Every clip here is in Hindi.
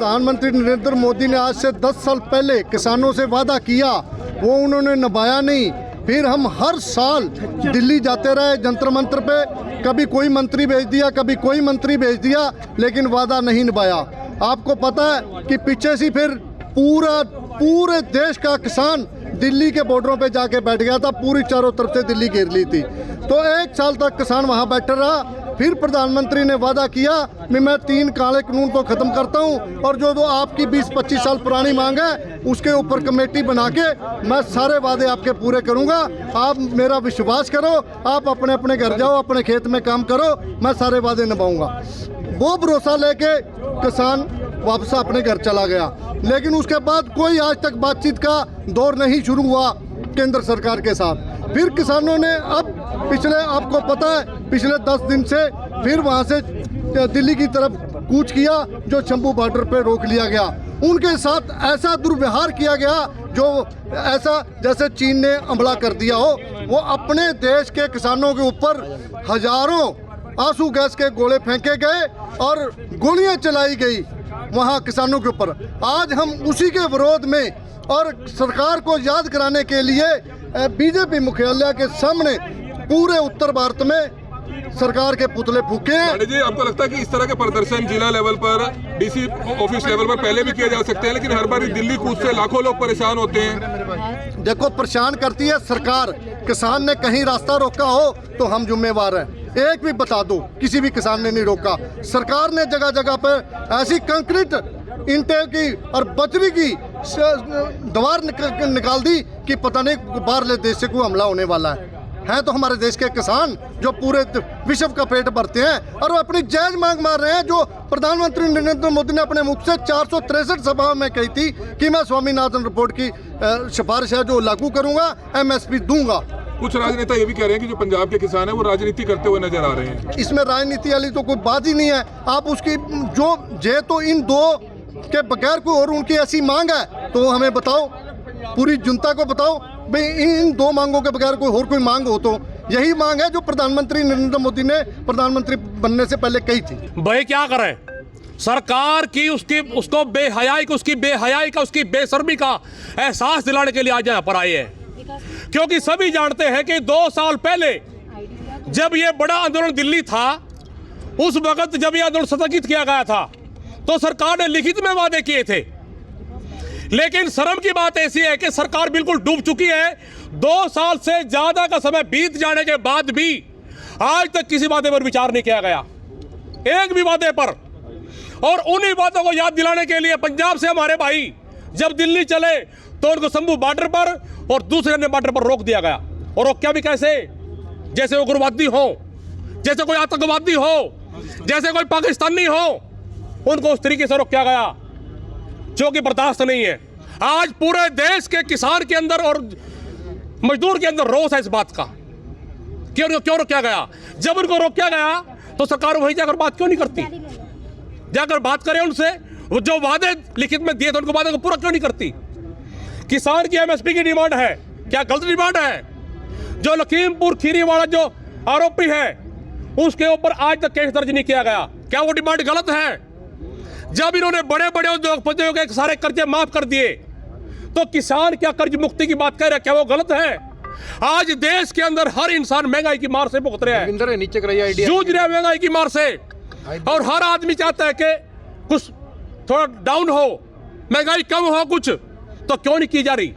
प्रधानमंत्री नरेंद्र मोदी ने आज से 10 साल पहले किसानों से वादा किया वो उन्होंने निभाया नहीं। फिर हम हर साल दिल्ली जाते रहे जंतर मंतर पे, कभी कोई मंत्री भेज दिया, कभी कोई मंत्री भेज दिया, लेकिन वादा नहीं निभाया। आपको पता है कि पीछे से फिर पूरे देश का किसान दिल्ली के बॉर्डरों पे जाके बैठ गया था, पूरी चारों तरफ से दिल्ली घेर ली थी। तो 1 साल तक किसान वहाँ बैठा रहा। फिर प्रधानमंत्री ने वादा किया कि मैं 3 काले कानून को ख़त्म करता हूँ और जो आपकी 20-25 साल पुरानी मांग है उसके ऊपर कमेटी बना के मैं सारे वादे आपके पूरे करूँगा। आप मेरा विश्वास करो, आप अपने अपने घर जाओ, अपने खेत में काम करो, मैं सारे वादे निभाऊंगा। वो भरोसा लेके किसान वापस अपने घर चला गया। लेकिन उसके बाद कोई आज तक बातचीत का दौर नहीं शुरू हुआ केंद्र सरकार के साथ। फिर किसानों ने अब आपको पता है पिछले 10 दिन से फिर वहाँ से दिल्ली की तरफ कूच किया, जो शंभू बॉर्डर पे रोक लिया गया। उनके साथ ऐसा दुर्व्यवहार किया गया जो ऐसा जैसे चीन ने हमला कर दिया हो। वो अपने देश के किसानों के ऊपर हजारों आंसू गैस के गोले फेंके गए और गोलियां चलाई गई वहाँ किसानों के ऊपर। आज हम उसी के विरोध में और सरकार को याद कराने के लिए बीजेपी मुख्यालय के सामने पूरे उत्तर भारत में सरकार के पुतले फूके हैं। जी, आपको लगता है कि इस तरह के प्रदर्शन जिला लेवल पर, डीसी ऑफिस लेवल पर पहले भी किए जा सकते हैं, लेकिन हर बार दिल्ली कूच से लाखों लोग परेशान होते हैं? देखो, परेशान करती है सरकार। किसान ने कहीं रास्ता रोका हो तो हम जिम्मेवार हैं। एक भी बता दो, किसी भी किसान ने नहीं रोका। सरकार ने जगह जगह पर ऐसी कंक्रीट ईंटें की और बजरी की दीवार निकाल दी कि पता नहीं बाहरले देश से कोई हमला होने वाला है तो हमारे देश के किसान जो पूरे विश्व का पेट भरते हैं और वो अपनी जायज मांग मार रहे हैं, जो प्रधानमंत्री नरेंद्र मोदी ने अपने मुख से 463 सभाओं में कही थी कि मैं स्वामीनाथन रिपोर्ट की सिफारिश है जो लागू करूंगा, MSP दूंगा। कुछ राजनेता ये भी कह रहे हैं कि जो पंजाब के किसान हैं वो राजनीति करते हुए नजर आ रहे हैं। इसमें राजनीति वाली तो कोई बात ही नहीं है। आप उसकी तो इन दो के बगैर कोई और उनकी ऐसी मांग है तो हमें बताओ, पूरी जनता को बताओ भाई इन 2 मांगों के बगैर कोई और कोई मांग हो तो यही मांग है जो प्रधानमंत्री नरेंद्र मोदी ने प्रधानमंत्री बनने से पहले कही थी। भाई क्या करें, सरकार की उसको बेहयाई का, उसकी बेशर्मी का एहसास दिलाने के लिए आज यहाँ पर आए हैं। क्योंकि सभी जानते हैं कि 2 साल पहले जब ये बड़ा आंदोलन दिल्ली था, उस वक्त जब ये आंदोलन स्थगित किया गया था तो सरकार ने लिखित में वादे किए थे। लेकिन शर्म की बात ऐसी है कि सरकार बिल्कुल डूब चुकी है। 2 साल से ज्यादा का समय बीत जाने के बाद भी आज तक किसी वादे पर विचार नहीं किया गया, एक भी वादे पर। और उन्हीं बातों को याद दिलाने के लिए पंजाब से हमारे भाई जब दिल्ली चले तो उनको शंभू बॉर्डर पर और दूसरे अन्य बॉर्डर पर रोक दिया गया। और रोका भी कैसे? जैसे वो उग्रवादी हो, जैसे कोई आतंकवादी हो, जैसे कोई पाकिस्तानी हो, उनको उस तरीके से रोका गया जो कि बर्दाश्त नहीं है। आज पूरे देश के किसान के अंदर और मजदूर के अंदर रोष है इस बात का। क्यों रोका गया? जब उनको रोका गया तो सरकार वहीं जाकर बात क्यों नहीं करती? जाकर बात करें उनसे, वो जो वादे लिखित में दिए थे उनको वादे को पूरा क्यों नहीं करती? किसान की MSP की डिमांड है, क्या गलत डिमांड है? जो लखीमपुर खीरी वाला जो आरोपी है उसके ऊपर आज तक केस दर्ज नहीं किया गया, क्या वो डिमांड गलत है? जब इन्होंने बड़े बड़े उद्योगपतियों के सारे कर्जे माफ कर दिए तो किसान क्या कर्ज मुक्ति की बात कह रहे हैं, क्या वो गलत है? आज देश के अंदर हर इंसान महंगाई की मार से भुगत रहा है, जूझ रहा है महंगाई की मार से। और हर आदमी चाहता है कि कुछ थोड़ा डाउन हो, महंगाई कम हो कुछ, तो क्यों नहीं की जा रही?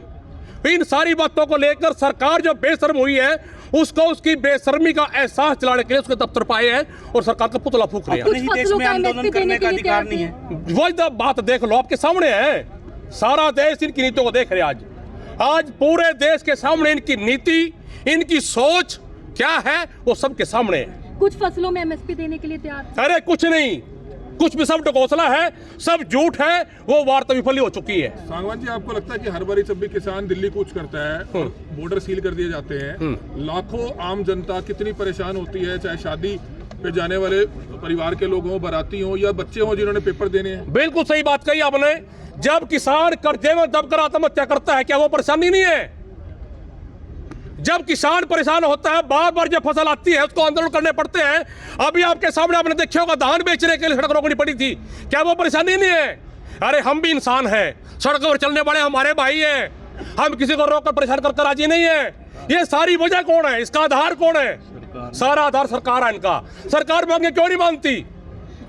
इन सारी बातों को लेकर सरकार जो बेशर्म हुई है उसको उसकी बेशर्मी का एहसास दिलाने के लिए उसके दफ्तर पाए हैं और सरकार का पुतला फूक रहे हैं। देश में आंदोलन करने का अधिकार नहीं है। वही तो बात देख लो, आपके सामने है। सारा देश इनकी नीतियों को देख रहे हैं। आज पूरे देश के सामने इनकी नीति, इनकी सोच क्या है वो सबके सामने है। कुछ फसलों में MSP देने के लिए तैयार? अरे कुछ नहीं, कुछ भी सब ढकोसला है, सब झूठ है, वो वार्ता विफली हो चुकी है। सांगवान जी, आपको लगता है कि हर बार जब भी किसान दिल्ली कूच करता है और बॉर्डर सील कर दिए जाते हैं, लाखों आम जनता कितनी परेशान होती है, चाहे शादी पे जाने वाले परिवार के लोग हों, बाराती हों या बच्चे हों जिन्होंने पेपर देने हैं? बिल्कुल सही बात कही आपने। जब किसान कर्जे में दबकर आत्महत्या करता है, क्या वो परेशानी नहीं है? जब किसान परेशान होता है, बार बार जब फसल आती है उसको आंदोलन करने पड़ते हैं। अभी आपके सामने आपने देखा होगा धान बेचने के लिए सड़क रोकनी पड़ी थी, क्या वो परेशानी नहीं है? अरे हम भी इंसान हैं, सड़कों पर चलने वाले हमारे भाई हैं, हम किसी को रोककर परेशान करके राजी नहीं है। ये सारी वजह कौन है, इसका आधार कौन है? सारा आधार सरकार है इनका। सरकार मांगे क्यों नहीं मानती,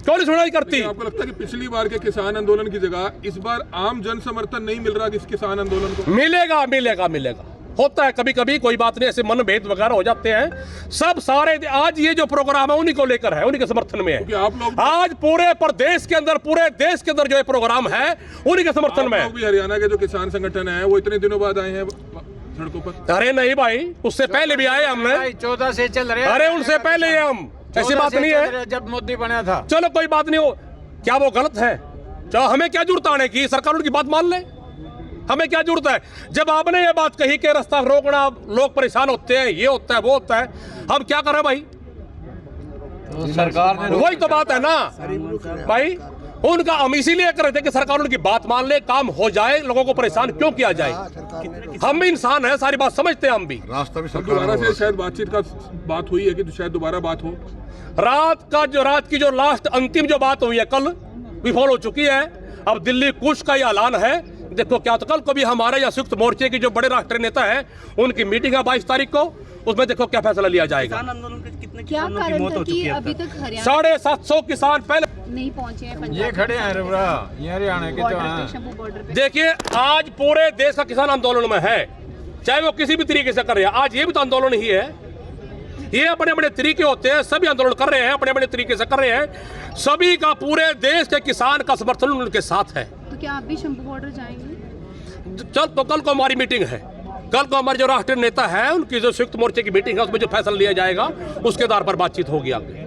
क्यों नहीं सुनाई करती? आपको लगता है कि पिछली बार के किसान आंदोलन की जगह इस बार आम जन समर्थन नहीं मिल रहा इस किसान आंदोलन को? मिलेगा मिलेगा मिलेगा, होता है कभी कभी, कोई बात नहीं, ऐसे मनभेद वगैरह हो जाते हैं। सब सारे आज ये जो प्रोग्राम है उन्हीं को लेकर है, उन्हीं के समर्थन में है। क्योंकि आप लोग आज पूरे प्रदेश के अंदर, पूरे देश के अंदर जो ये प्रोग्राम है उन्हीं के समर्थन में है। आप लोग भी हरियाणा के जो किसान संगठन है वो इतने दिनों बाद आए हैं सड़कों पर? अरे नहीं भाई, उससे पहले भी आए हमने। 14 से चल रहे हैं। अरे उनसे पहले ही हम, ऐसी बात नहीं है। जब मोदी बना था। चलो कोई बात नहीं हो, क्या वो गलत है? चलो हमें क्या जरूरत आने की, सरकार उनकी बात मान ले, हमें क्या जरूरत है? जब आपने ये बात कही कि रास्ता रोकना, लोग परेशान होते हैं, ये होता है वो होता है, हम क्या कर रहे हैं भाई? तो सरकार ने वही तो बात है ना भाई, उनका हम इसीलिए कर रहे थे कि सरकार उनकी बात मान ले, काम हो जाए, लोगों को परेशान क्यों किया जाए? हम भी इंसान हैं, सारी बात समझते हैं हम भी। रास्ता भी दोबारा से शायद बातचीत का बात हुई है कि शायद दोबारा बात हो। रात की जो लास्ट अंतिम जो बात हुई है कल विफल हो चुकी है। अब दिल्ली कूच का ये ऐलान है, देखो क्या तो कल को भी हमारे या संयुक्त मोर्चे के जो बड़े राष्ट्रीय नेता है उनकी मीटिंग है 22 तारीख को, उसमें देखो क्या फैसला लिया जाएगा। आंदोलन के कितने क्या किसानों की कारण मौत था हो कि चुकी है? अभी तक हरियाणा 750 किसान पहले नहीं पहुंचे हैं पंजाब ये खड़े हैं रुबरा, ये हरियाणा के तो बॉर्डर हैं। पे, शंभू बॉर्डर पे? देखिए आज पूरे देश का किसान आंदोलन में है, चाहे वो किसी भी तरीके से कर रहे हैं। आज ये भी तो आंदोलन ही है, ये अपने अपने तरीके होते हैं, सभी आंदोलन कर रहे हैं, अपने अपने तरीके से कर रहे हैं। सभी का, पूरे देश के किसान का समर्थन उनके साथ है। तो क्या आप भी शंभू बॉर्डर जाएंगे? चल तो कल को हमारी मीटिंग है, कल को हमारे जो राष्ट्रीय नेता है उनकी जो संयुक्त मोर्चे की मीटिंग है उसमें जो फैसला लिया जाएगा उसके आधार पर बातचीत होगी आगे।